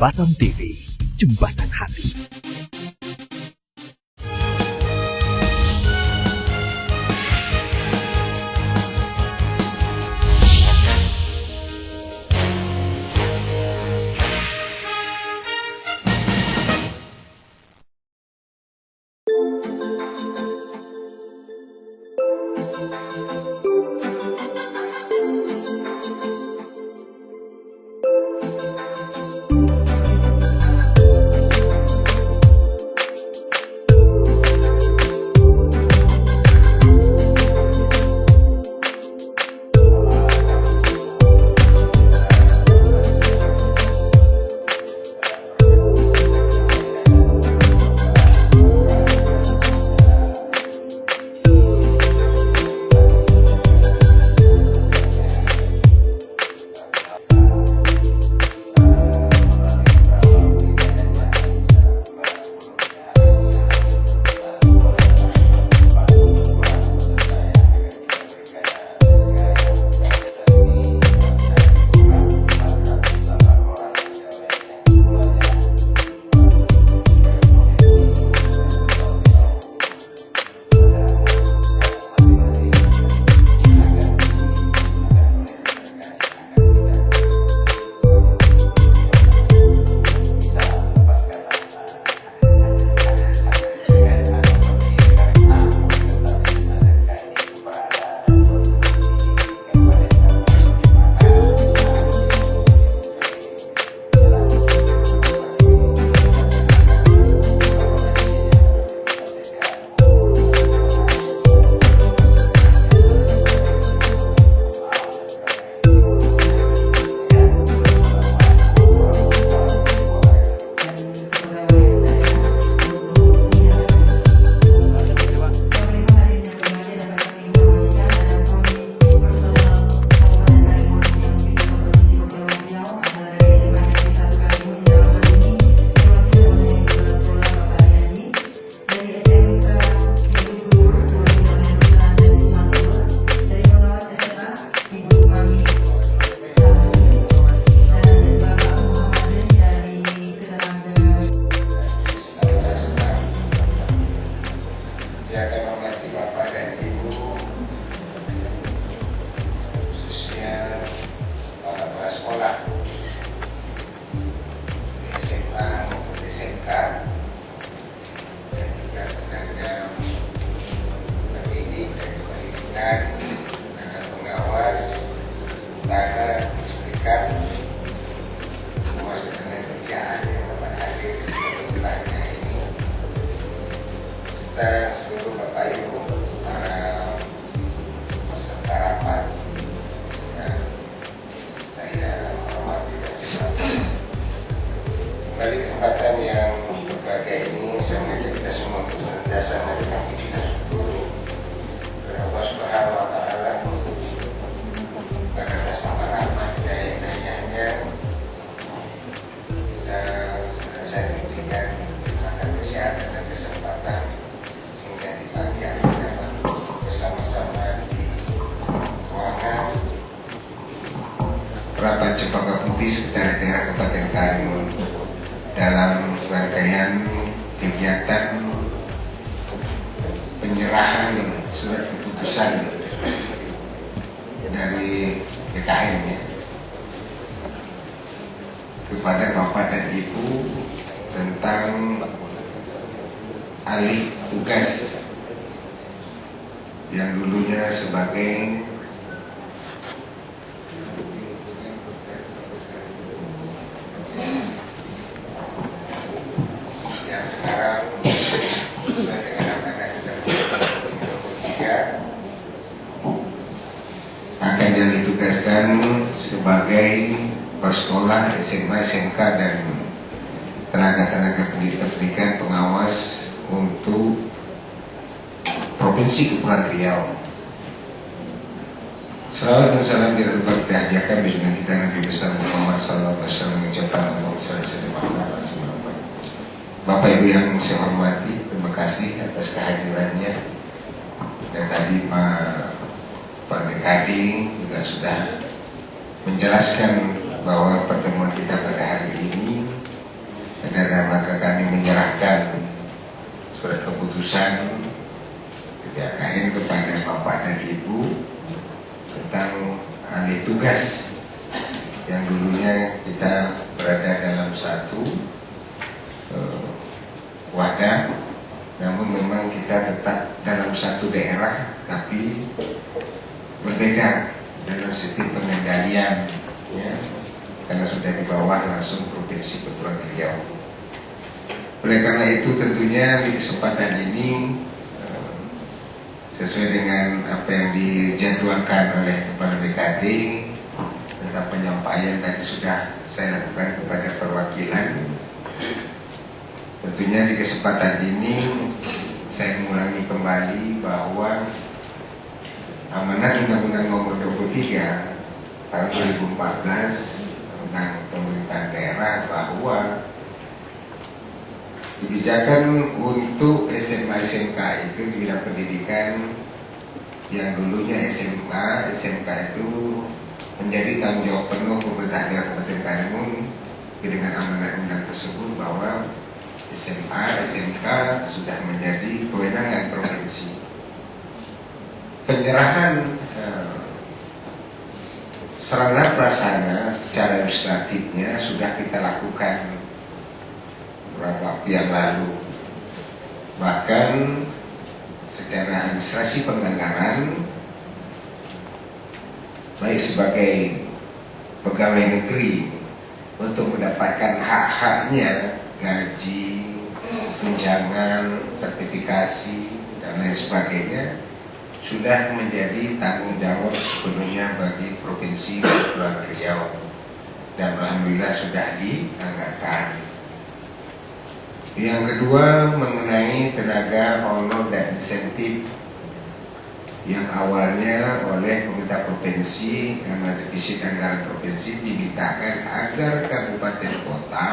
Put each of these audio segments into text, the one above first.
Jembatan TV, Jembatan Hati. Yang kami hormati Bapak dan Ibu, khususnya para kepala sekolah SMA maupun SMK, dan juga tenaga pendidik dan pendidikan, tenaga pengawas, tenaga listrikan, semua tenaga kerjaan yang dapat hadir sebagai bulannya ini, serta seluruh Bapak Ibu para peserta rapat yang saya hormati dan selamat. Kembali kesempatan yang berbahagia ini saya mengajak kita semua untuk senantiasa mengajukan puji dan syukur kepada Allah Subhanahu wa Ta'ala atas nama rahmat dan hidayahnya kita selesai diberikan kesempatan kesehatan dan kesempatan sehingga di pagi hari dapat bersama-sama di ruangan rapat Cempaka Putih Sekretariat Daerah Kabupaten Karimun dalam rangkaian kegiatan penyerahan surat keputusan dari BKN ya, kepada Bapak dan Ibu tentang alih tugas yang dulunya sebagai yang sekarang sesuai dengan amanat Undang-Undang 33 akan yang ditugaskan sebagai persekolah SMA, SMK dan tenaga-tenaga pendidikan pengawas untuk Provinsi Kepulauan Riau. Salawat dan salam dirahmati dihajarkan dengan kita Nabi besar Muhammad sallallahu alaihi wasallam mengucapkan Allahumma shalli ala sayyidina. Bapak Ibu yang saya hormati, terima kasih atas kehadirannya. Dan tadi Pak DKD juga sudah menjelaskan bahwa pertemuan kita pada hari ini dan maka kami menyerahkan surat keputusan PPKN kepada Bapak dan Ibu tentang alih tugas yang dulunya kita berada dalam satu wadah, namun memang kita tetap dalam satu daerah tapi berbeda dalam sistem pengendalian, ya, karena sudah di bawah langsung Provinsi Kepulauan Riau. Oleh karena itu tentunya di kesempatan ini sesuai dengan apa yang dijadwalkan oleh Kepala BKD tentang penyampaian tadi sudah saya lakukan kepada perwakilan. Tentunya di kesempatan ini saya mengulangi kembali bahwa amanat Undang-Undang Nomor 23 tahun 2014 tentang pemerintahan daerah bahwa kebijakan untuk SMA SMK itu di bidang pendidikan yang dulunya SMA SMK itu menjadi tanggung jawab penuh pemerintah daerah Kabupaten Karimun. Dengan amanat undang tersebut bahwa SMA SMK sudah menjadi kewenangan provinsi. Penyerahan sarana prasarana secara administratifnya sudah kita lakukan beberapa waktu yang lalu. Bahkan secara administrasi penganggaran, baik sebagai pegawai negeri untuk mendapatkan hak-haknya, gaji, tunjangan, sertifikasi, dan lain sebagainya, sudah menjadi tanggung jawab sepenuhnya bagi Provinsi Kepulauan Riau, dan alhamdulillah sudah dianggarkan. Yang kedua mengenai tenaga honor dan insentif yang awalnya oleh pemerintah provinsi karena defisit anggaran provinsi dimintakan agar kabupaten kota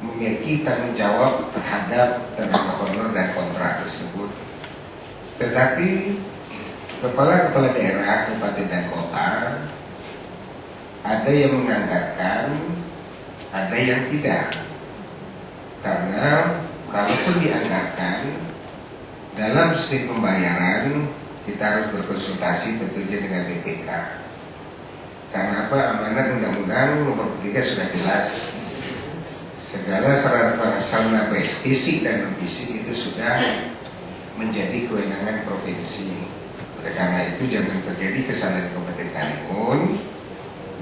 memiliki tanggung jawab terhadap tenaga honor dan kontrak tersebut. Tetapi kepala-kepala daerah, kabupaten dan kota ada yang menganggarkan, ada yang tidak. Karena kalaupun dianggarkan dalam sistem pembayaran kita harus berkonsultasi tentunya dengan BPK. Karena apa? Amanat Undang-Undang Nomor 3 sudah jelas. Segala sarana prasarana baik fisik dan non fisik itu sudah menjadi kewenangan provinsi. Oleh karena itu jangan terjadi kesalahan Kabupaten Karimun.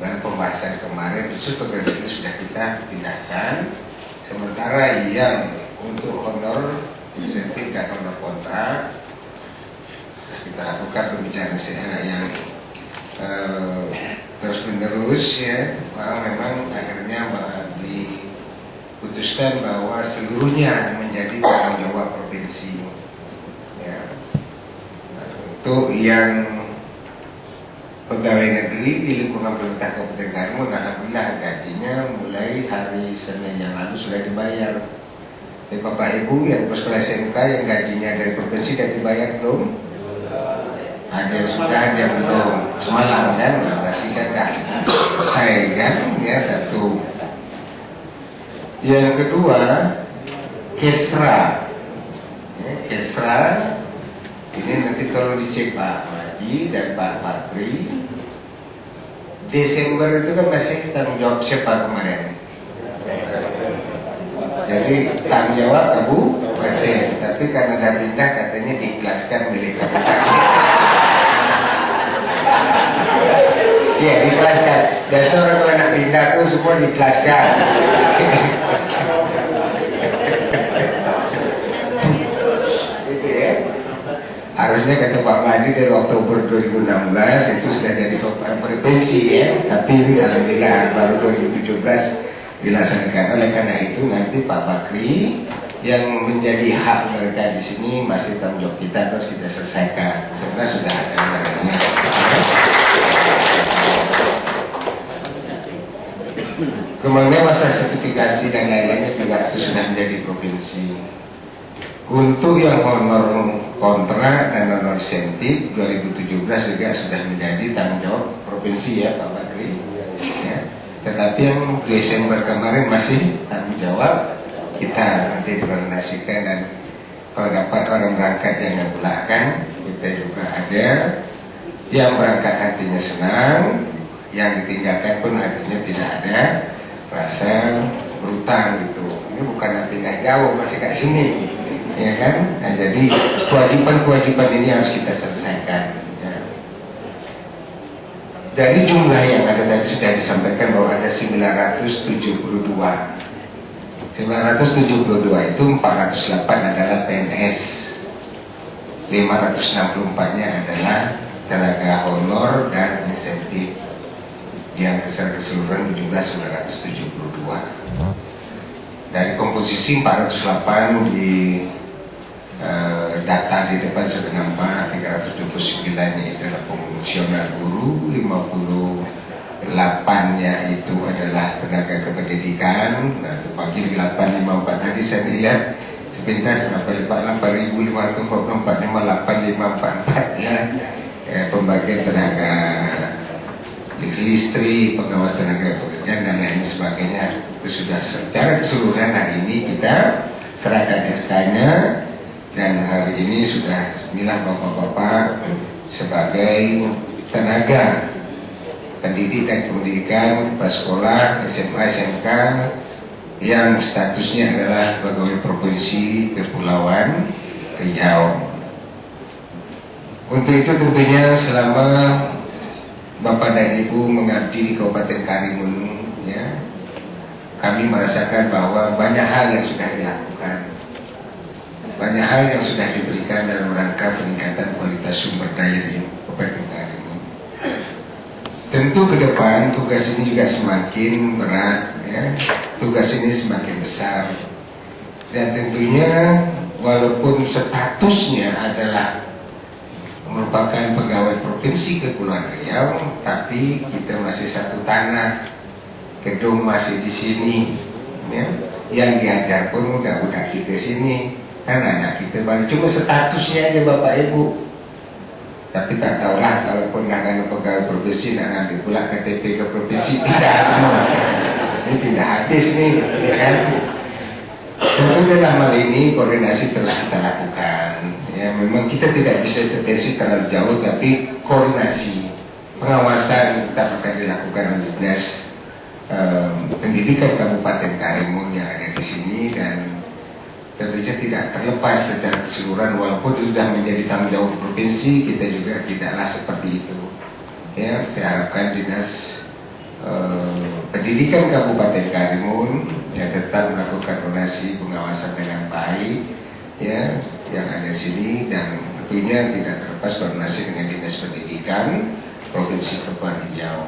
Dan pembahasan kemarin khusus pegawai negeri sudah kita pindahkan. Sementara yang untuk honor insentif dan honor kontrak kita lakukan pembicaraan yang terus menerus, ya. Memang akhirnya diputuskan bahwa seluruhnya menjadi tanggung jawab provinsi, ya. Untuk yang pegawai negeri di lingkungan pemerintah Kabupaten Karimun, alhamdulillah gajinya mulai hari Senin yang lalu sudah dibayar. Dari Bapak Ibu yang bersekolah SMK yang gajinya dari provinsi sudah dibayar belum? Ada yang sudah, ada yang belum. Semalam kan, berarti kan dah selesai kan, ya, satu. Yang kedua, Kesra. Ya, Kesra ini nanti tolong dicek Pak Madi dan Pak Fakri. Desember itu kan masih tanggung jawab siapa kemarin? Jadi tanggung jawab kabupaten, tapi karena dah pindah katanya diikhlaskan milik kabupaten. Iya, diikhlaskan. Dasar orang kalau nak pindah tuh semua diikhlaskan. Gitu ya. Harusnya kata Pak Madi dari Oktober 2016 itu sudah jadi provinsi, ya. Tapi alhamdulillah baru 2017 dilaksanakan. Oleh karena itu nanti Pak Bakri yang menjadi hak mereka di sini masih tanggung jawab kita, harus kita selesaikan. Sebenarnya sudah ada undang-undangnya. Kemudian masa sertifikasi dan lain-lainnya juga itu sudah menjadi provinsi. Untuk yang honor kontrak dan honor insentif 2017 juga sudah menjadi tanggung jawab provinsi, ya Pak Bakri. Ya. Tetapi yang Desember kemarin masih tanggung jawab kita nanti dikoordinasikan, dan kalau dapat orang berangkat jangan belakang, kita juga ada yang berangkat hatinya senang, yang ditinggalkan pun hatinya tidak ada rasa berutang gitu. Ini bukan pindah jauh, masih kat sini, ya kan? Nah, jadi kewajiban-kewajiban ini harus kita selesaikan. Ya. Dari jumlah yang ada tadi sudah disampaikan bahwa ada 972. 972 itu 408 adalah PNS, 564-nya adalah tenaga honor dan insentif, yang keseluruhan berjumlah 972. Dari komposisi 408 di data di depan sudah nampak 329-nya itu adalah fungsional guru, 58-nya itu adalah tenaga kependidikan. Nah, pagi 854 tadi saya lihat sebentar sampai 8.544 58544 ya. Pembagian tenaga listrik, pengawas tenaga pekerjaan dan lain sebagainya itu sudah secara keseluruhan hari ini kita serahkan SK-nya, dan hari ini sudah inilah bapak-bapak sebagai tenaga pendidik dan pendidikan prasekolah, SMA, SMK yang statusnya adalah pegawai provinsi Kepulauan Riau. Untuk itu tentunya selama Bapak dan Ibu mengabdi di Kabupaten Karimun, ya, kami merasakan bahwa banyak hal yang sudah dilakukan, banyak hal yang sudah diberikan dalam rangka peningkatan kualitas sumber daya di Kabupaten Karimun. Tentu ke depan tugas ini juga semakin berat, ya, tugas ini semakin besar, dan tentunya walaupun statusnya adalah merupakan pegawai provinsi Kepulauan Riau, tapi kita masih satu tanah, gedung masih di sini, ya. Yang diajar pun udah kita sini, kan anak kita baru cuma statusnya aja Bapak Ibu. Tapi tak tahulah kalaupun nak kan pegawai provinsi nak ngambil pula KTP ke provinsi, pindah semua. Ini pindah habis nih, ya kan? Tentu dalam hal ini koordinasi terus kita lakukan. Ya, memang kita tidak bisa intervensi terlalu jauh, tapi koordinasi pengawasan tetap akan dilakukan oleh Dinas Pendidikan Kabupaten Karimun yang ada di sini, dan tentunya tidak terlepas secara keseluruhan walaupun sudah menjadi tanggung jawab provinsi, kita juga tidaklah seperti itu. Ya, saya harapkan Dinas Pendidikan Kabupaten Karimun ya tetap melakukan koordinasi pengawasan dengan baik, ya, yang ada di sini, dan tentunya tidak terlepas koordinasi dengan Dinas Pendidikan Provinsi Kepulauan Riau.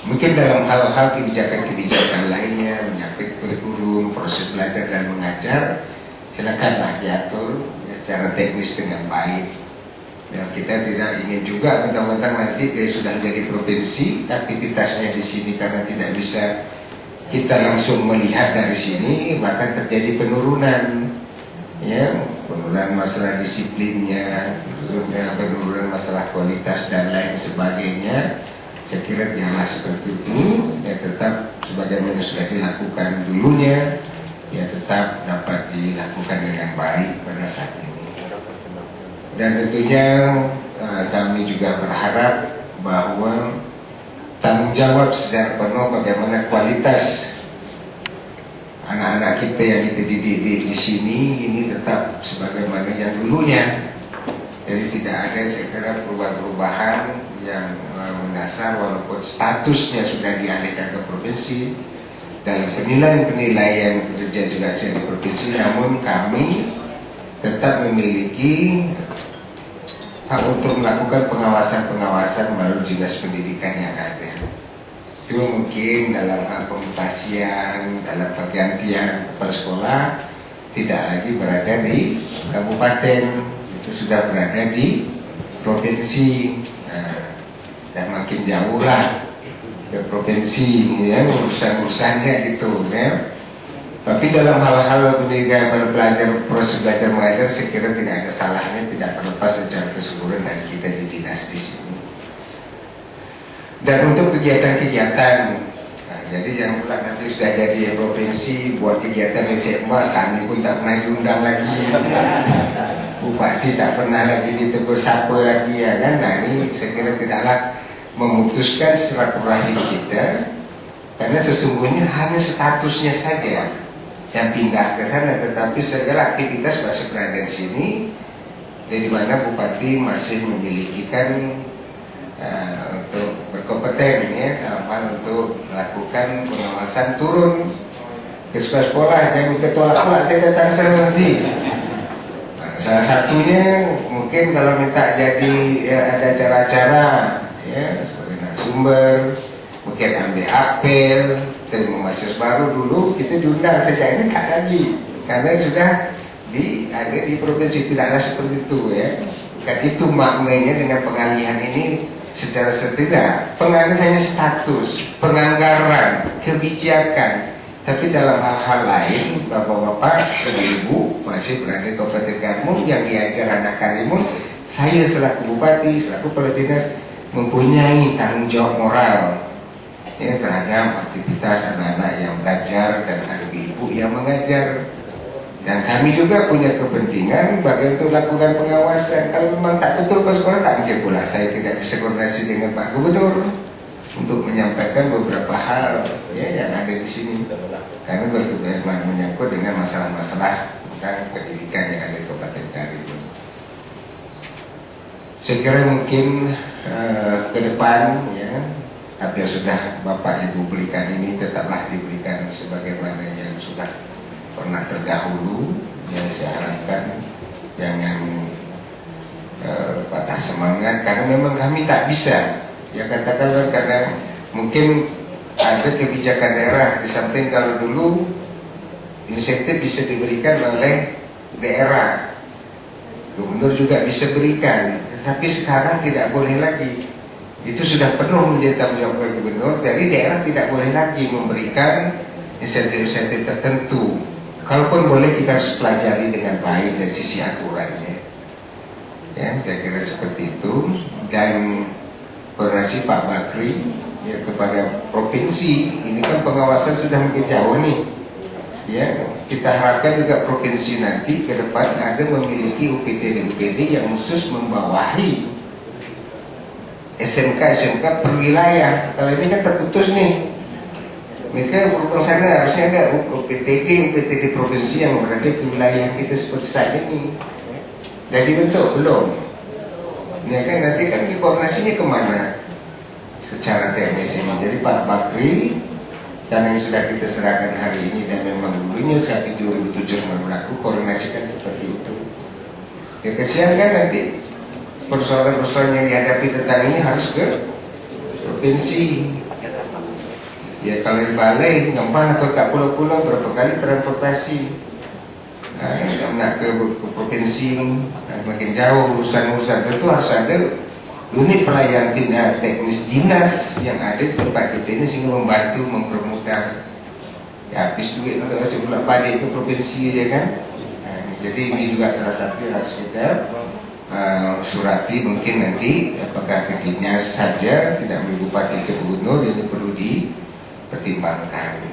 Mungkin dalam hal-hal kebijakan-kebijakan lainnya menyangkut kurikulum, proses belajar dan mengajar, silakanlah diatur secara teknis dengan baik. Ya, kita tidak ingin juga mentang-mentang nanti sudah menjadi provinsi, aktivitasnya di sini karena tidak bisa kita langsung melihat dari sini, maka terjadi penurunan, ya, penurunan masalah disiplinnya, penurunan masalah kualitas dan lain sebagainya. Saya kira janganlah seperti itu, ya, tetap sebagaimana sudah dilakukan dulunya, ya tetap dapat dilakukan dengan baik pada saat ini. Dan tentunya kami juga berharap bahwa tanggung jawab secara penuh bagaimana kualitas anak-anak kita yang kita didik di sini ini tetap sebagaimana yang dulunya. Jadi tidak ada segera perubahan-perubahan yang mendasar walaupun statusnya sudah dialihkan ke provinsi. Dalam penilaian-penilaian kerja juga di provinsi, namun kami tetap memiliki hak untuk melakukan pengawasan-pengawasan melalui Dinas Pendidikan yang ada. Itu mungkin dalam hal pemutasian, dalam pergantian kepala sekolah tidak lagi berada di kabupaten, itu sudah berada di provinsi. Dan makin jauh lah ke provinsi, ya, urusan-urusannya gitu, ya. Tapi dalam hal-hal pendidikan belajar, proses belajar mengajar, saya kira tidak ada salahnya, tidak terlepas secara keseluruhan dari kita di dinas di sini. Dan untuk kegiatan-kegiatan Jadi jangan pula nanti sudah jadi provinsi buat kegiatan SMA, kami pun tak pernah diundang lagi. Bupati tak pernah lagi ditegur sapa lagi, ya kan? Nah ini saya kira tidaklah memutuskan silaturahim kita, karena sesungguhnya hanya statusnya saja yang pindah ke sana, tetapi segala aktivitas masih berada di sini, dari mana Bupati masih memiliki untuk berkompeten ya dalam hal untuk melakukan pengawasan turun ke sekolah-sekolah. Yang ketua pula saya datang sana nanti. Nah, salah satunya mungkin kalau minta jadi ya, ada acara-acara ya sebagai narasumber, mungkin ambil apel, terima mahasiswa baru. Dulu kita diundang, sejak ini tak lagi karena sudah ada di provinsi, tidaklah seperti itu ya. Kan itu maknanya dengan pengalihan ini secara sederhana. Pengalihan hanya status, penganggaran, kebijakan, tapi dalam hal-hal lain bapak-bapak dan ibu masih berada di Kabupaten Karimun. Yang diajar anak Karimun, saya selaku bupati, selaku kepala dinas mempunyai tanggung jawab moral ya, terhadap aktivitas anak-anak yang belajar dan ada ibu yang mengajar. Dan kami juga punya kepentingan bagaimana untuk lakukan pengawasan. Kalau memang tak betul ke sekolah, tak mungkin pula saya tidak bisa koordinasi dengan Pak Gubernur untuk menyampaikan beberapa hal ya, yang ada di sini, karena berkaitan menyangkut dengan masalah-masalah tentang pendidikan yang ada di Kabupaten Karimun. Saya kira mungkin ke depan ya, apa yang sudah Bapak Ibu berikan ini tetaplah diberikan sebagaimana yang sudah pernah terdahulu ya. Saya harapkan jangan patah semangat, karena memang kami tak bisa ya, katakanlah karena mungkin ada kebijakan daerah di samping kalau dulu insentif bisa diberikan oleh daerah, gubernur juga bisa berikan, tapi sekarang tidak boleh lagi. Itu sudah penuh menjadi tanggung jawab gubernur, jadi daerah tidak boleh lagi memberikan insentif-insentif tertentu. Kalaupun boleh, kita harus pelajari dengan baik dari sisi aturannya ya, saya kira seperti itu. Dan koordinasi Pak Bakri ya kepada provinsi, ini kan pengawasan sudah makin jauh nih ya. Kita harapkan juga provinsi nanti ke depan ada memiliki UPTD yang khusus membawahi SMK per wilayah. Kalau ini kan terputus nih, mereka berhubung sana harusnya ada UPTD provinsi yang berada di wilayah kita seperti saat ini. Jadi bentuk belum ya kan, nanti kan koordinasinya kemana secara teknis ini. Jadi Pak Bakri, karena yang sudah kita serahkan hari ini dan memang dulunya saat 2007 berlaku, koordinasikan seperti itu ya. Kesian kan nanti persoalan-persoalan yang dihadapi tentang ini harus ke provinsi ya. Kalau di balai gampang, atau ke pulau-pulau berapa kali transportasi. Nak ke provinsi makin jauh urusan-urusan, tentu harus ada unit pelayanan teknis dinas yang ada di tempat kita ini sehingga membantu mempermudah ya. Habis duit untuk sebulan pada itu provinsi ya kan. Jadi ini juga salah satu yang harus kita surati mungkin nanti, apakah ke dinas saja, tidak boleh bupati ke gubernur, ini perlu dipertimbangkan.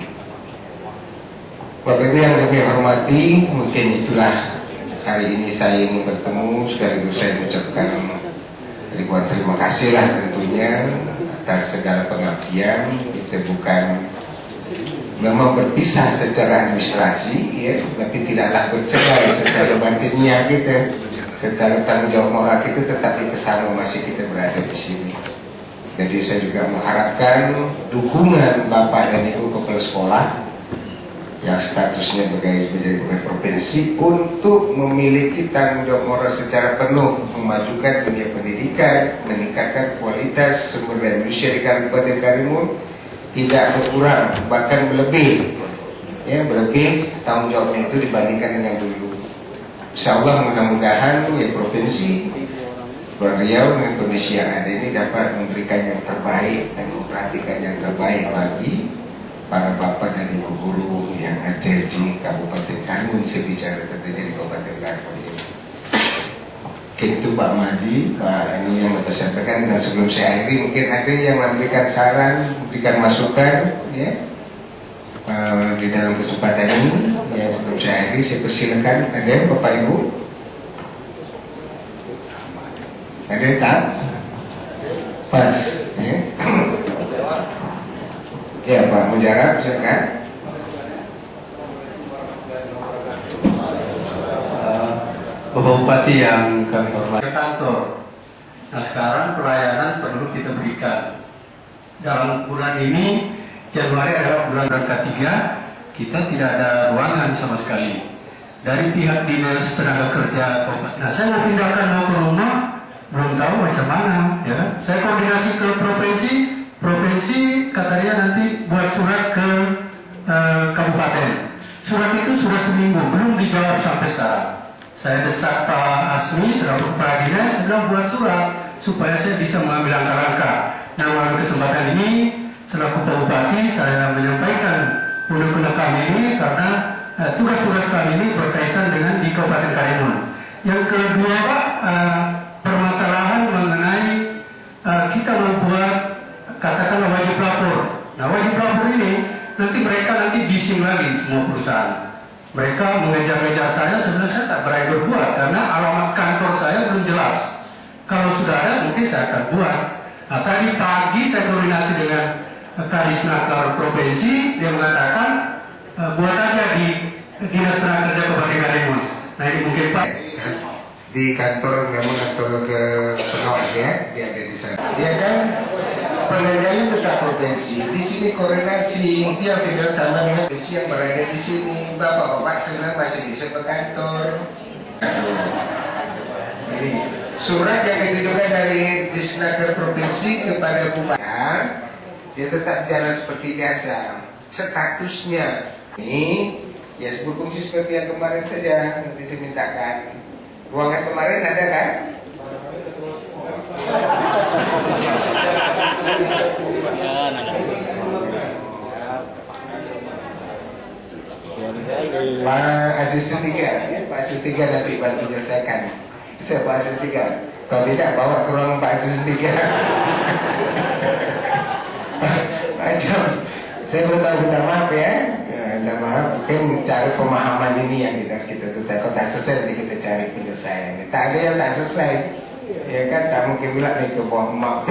Bapak Ibu yang kami hormati, mungkin itulah hari ini saya ingin bertemu, sekaligus saya mengucapkan ribuan terima kasih lah tentunya atas segala pengabdian. Kita bukan memang berpisah secara administrasi ya, tapi tidaklah bercerai secara batinnya kita, secara tanggung jawab moral kita tetap bersama, masih kita berada di sini. Jadi saya juga mengharapkan dukungan Bapak dan Ibu kepala sekolah yang statusnya menjadi pegawai provinsi untuk memiliki tanggung jawab moral secara penuh, memajukan dunia pendidikan, meningkatkan kualitas sumber daya manusia di Kabupaten Karimun, tidak berkurang bahkan melebih ya, melebih tanggung jawabnya itu dibandingkan dengan dulu. Insya Allah mudah-mudahan ya provinsi Riau dengan kondisi yang ada ini dapat memberikan yang terbaik dan memperhatikan yang terbaik bagi para bapak dan ibu guru yang ada di Kabupaten Karimun, sebicara terjadi di Kabupaten Karimun ini. Itu Pak Madi, Pak ini yang saya sampaikan, dan sebelum saya akhiri mungkin ada yang memberikan saran, memberikan masukan, ya. di dalam kesempatan ini ya, sebelum saya akhiri, saya persilakan ada Bapak Ibu, ada tak pas ya, ya Pak Mujarab silakan. Bapak Bupati yang kami hormati, kantor. Nah sekarang pelayanan perlu kita berikan. Dalam bulan ini, Januari adalah bulan ketiga, kita tidak ada ruangan sama sekali. Dari pihak dinas tenaga kerja Kabupaten, nah saya mau pindahkan mau ke rumah, belum tahu macam mana. Ya, saya koordinasi ke provinsi kata dia nanti buat surat ke kabupaten. Surat itu sudah seminggu, belum dijawab sampai sekarang. Saya desak Pak Asmi selaku kepala dinas, saya bilang buat surat supaya saya bisa mengambil langkah-langkah. Nah, melalui kesempatan ini, selaku Pak Bupati, saya menyampaikan undang-undang kami ini karena tugas-tugas kami ini berkaitan dengan di Kabupaten Karimun. Yang kedua, Pak, permasalahan mengenai kita membuat katakanlah wajib lapor. Nah, wajib lapor ini nanti mereka bising lagi semua perusahaan. Mereka mengejar-ngejar saya, sebenarnya saya tak berani berbuat karena alamat kantor saya belum jelas. Kalau sudah ada mungkin saya akan buat. Nah, tadi pagi saya koordinasi dengan Kadisnaker Provinsi, dia mengatakan buat aja di Dinas Tenaga Kerja Kabupaten Karimun. Nah ini mungkin Pak. Di kantor memang kantor ke pengawas ya, dia ada di sana. Ya kan, pengendalian tetap provinsi. Di sini koordinasi yang sedang sama dengan provinsi yang berada di sini. Bapak-bapak sebenarnya masih bisa ke kantor. Jadi surat yang ditujukan dari Disnaker Provinsi kepada Bupati, dia tetap jalan seperti biasa. Statusnya ini ya berfungsi seperti yang kemarin saja. Nanti saya mintakan. Ruangan kemarin ada kan? Pak Asisten 3, Pak Asisten 3 nanti bantu menyelesaikan. Bisa Pak Asisten 3. Kalau tidak bawa ke ruang Pak Asisten 3. Macam saya minta maaf ya. Minta maaf, mungkin cari pemahaman ini yang kita tutup. Kalau tak selesai nanti kita cari penyelesaian. Tak ada yang tak selesai. Ya kan, tak mungkin bilang nih ke bawah emak.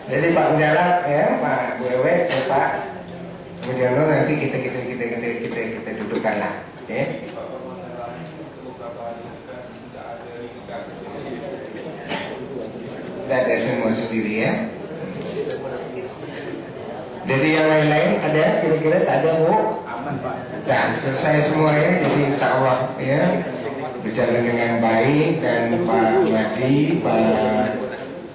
Jadi Pak Mujarab ya, Pak Wewe, Pak Mudiono nanti kita dudukkan lah. Ya. Tidak ada semua sendiri ya. Dari yang lain-lain ada kira-kira tak ada Bu? Aman Pak. Dah selesai semua ya. Jadi insya Allah ya berjalan dengan baik dan Pak Madi, Pak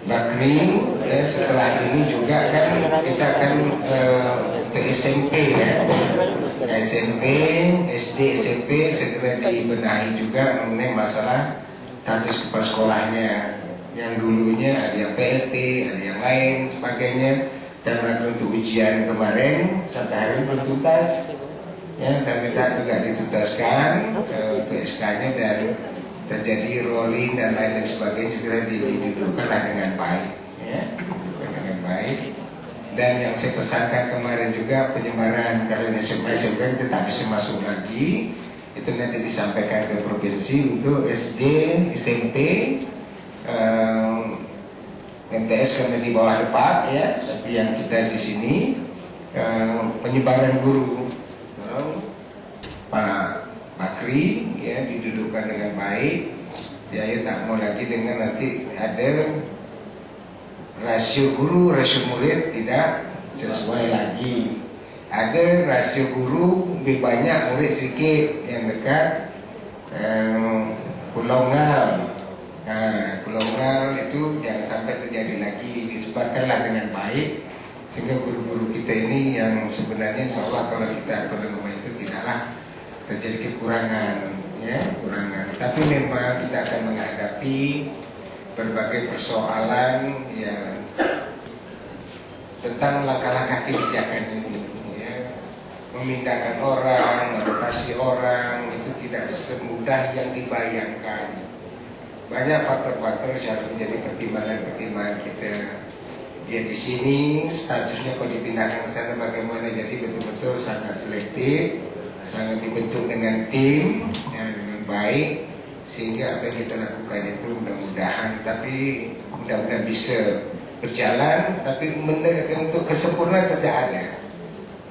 Bakri ya, setelah ini juga kan kita akan ke SMP ya. SMP, SD, SMP segera dibenahi juga mengenai masalah status kepala sekolahnya. Yang dulunya ada yang PLT, ada yang lain sebagainya. Dan rangka untuk ujian kemarin sampai hari ini belum tuntas ya, dan minta juga dituntaskan PSK-nya dan terjadi rolling dan lain sebagainya segera didudukkanlah dengan baik ya, dengan baik. Dan yang saya pesankan kemarin juga penyebaran kalau SMP tetap bisa masuk lagi, itu nanti disampaikan ke provinsi untuk SD, SMP, MTS karena di bawah depan ya, tapi yang kita di sini penyebaran guru Pak Bakri ya didudukkan dengan baik ya, tak mau lagi dengan nanti ada rasio guru rasio murid tidak sesuai lagi, ada rasio guru lebih banyak murid sedikit yang dekat Pulau Ngal. Nah, Pulau Ngal itu jangan sampai terjadi lagi, disebarkanlah dengan baik sehingga guru-guru kita ini yang sebenarnya insya Allah kalau kita atur dengan baik itu tidaklah terjadi kekurangan ya, kekurangan. Tapi memang kita akan menghadapi berbagai persoalan yang tentang langkah-langkah kebijakan ini ya. Memindahkan orang, merotasi orang itu tidak semudah yang dibayangkan. Banyak faktor-faktor yang harus menjadi pertimbangan kita. dia di sini, statusnya kalau dipindahkan ke sana bagaimana, jadi betul-betul sangat selektif, sangat dibentuk dengan tim ya, dengan baik, sehingga apa yang kita lakukan itu mudah-mudahan bisa berjalan, tapi untuk kesempurnaan tidak ada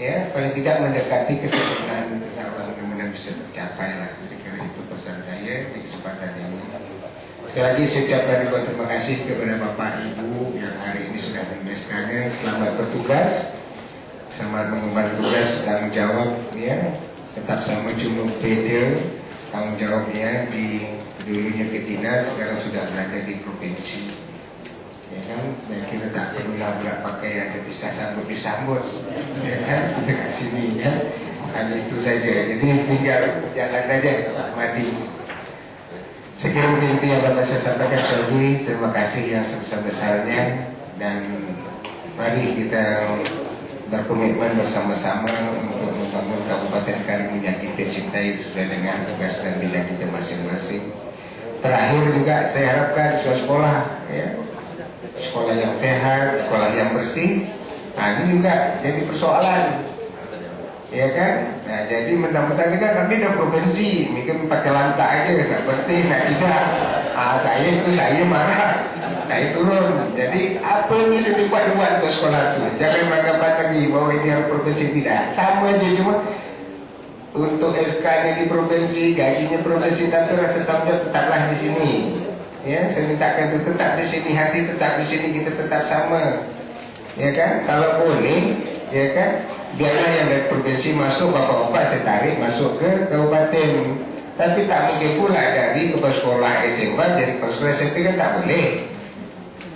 ya, paling tidak mendekati kesempurnaan itu, insyaallah mudah-mudahan bisa tercapai lah. Sekali itu pesan saya di kesempatan ini. Sekali lagi saya ucapkan ribuan terima kasih kepada Bapak Ibu yang hari ini sudah menugaskannya. Selamat bertugas, selamat mengemban tugas, tanggung jawab ya, tetap sama cuma beda tanggung jawabnya, di dulunya ke dinas, sekarang sudah berada di provinsi ya kan, dan kita tak perlu lah pakai ada bisa sambut ya kan, kita ke sini ya, hanya itu saja, jadi tinggal jalan aja mati. Saya kira mungkin itu yang dapat saya sampaikan. Sekali lagi terima kasih yang sebesar-besarnya, dan mari kita berkomitmen bersama-sama untuk membangun Kabupaten Karimun yang kita cintai sesuai dengan tugas dan bidang kita masing-masing. Terakhir juga saya harapkan sekolah ya, sekolah yang sehat, sekolah yang bersih. Nah ini juga jadi persoalan ya kan. Nah jadi mentang-mentang ini kan kami udah provinsi, mungkin pakai lantai aja nggak bersih, nah tidak. Saya marah, saya turun. Jadi apa yang bisa dibuat untuk sekolah itu? Jangan beranggapan lagi bahwa ini harus provinsi, tidak. Sama aja, cuma untuk SK-nya di provinsi, gajinya provinsi, tapi rasa tanggung jawab tetaplah di sini. Ya, saya mintakan itu tetap di sini, hati tetap di sini, kita tetap sama. Ya kan? Kalau boleh, ya kan? Biarlah yang dari provinsi masuk, bapak-bapak saya tarik masuk ke kabupaten. Tapi tak mungkin pula dari kepala sekolah SMA, dari kepala sekolah SMP kan tak boleh.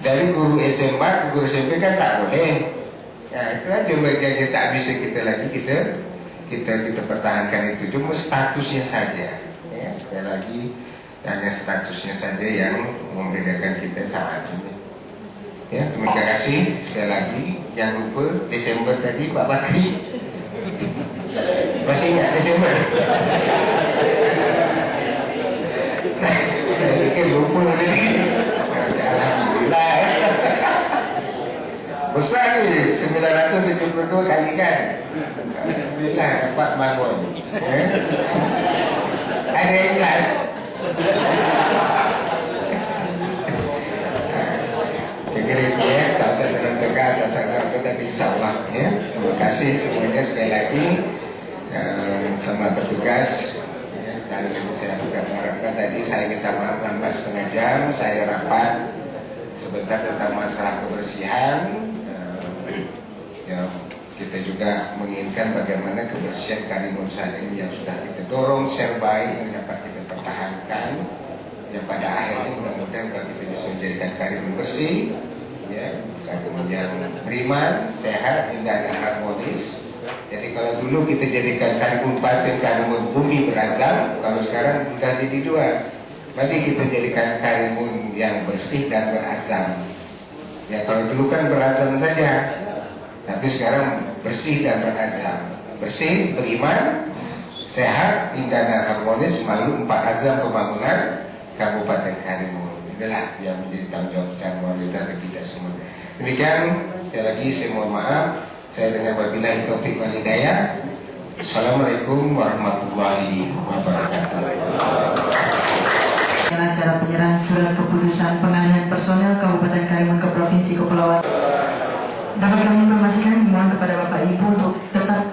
Dari guru SMA ke guru SMP kan tak boleh. Nah itu aja bagian yang tak bisa kita lagi kita pertahankan itu. Cuma statusnya saja. Ya, sekali lagi hanya statusnya saja yang membedakan kita saat ini. Ya, terima kasih sekali lagi. Jangan lupa Desember tadi Pak Bakri masih ingat Desember? Saya pikir lupa tadi. Alhamdulillah. Besar ni 972 kali kan. Alhamdulillah dapat bangun. Ada ikhlas. Segera itu ya, tak usah terang-terang, tak usah terang-terang, tapi insyaAllah ya. Terima kasih semuanya sekali lagi. Selamat bertugas ya. Dan saya juga mengharapkan tadi saya minta maaf sampai setengah jam. Saya rapat sebentar tentang masalah kebersihan. Ya, kita juga menginginkan bagaimana kebersihan Karimun saat ini yang sudah kita dorong serbai ini dapat kita pertahankan. Yang pada akhirnya mudah-mudahan kita bisa menjadikan Karimun bersih, ya, Karimun yang beriman, sehat, indah dan harmonis. Jadi kalau dulu kita jadikan Karimun batin, Karimun bumi berazam, kalau sekarang sudah jadi dua. Mari kita jadikan Karimun yang bersih dan berazam. Ya kalau dulu kan berazam saja, tapi sekarang bersih dan berazam. Bersih, beriman, sehat, indah dan harmonis melalui 4 azam pembangunan Kabupaten Karimun. Inilah yang menjadi tanggung jawab secara moral bagi kita semua. Demikian, sekali lagi saya mohon maaf. Saya dengan wabillahi taufiq wal hidayah. Assalamualaikum warahmatullahi wabarakatuh. Acara penyerahan surat keputusan pengalihan personel Kabupaten Karimun ke Provinsi Kepulauan. Dapat kami informasikan, mohon kepada Bapak Ibu untuk tetap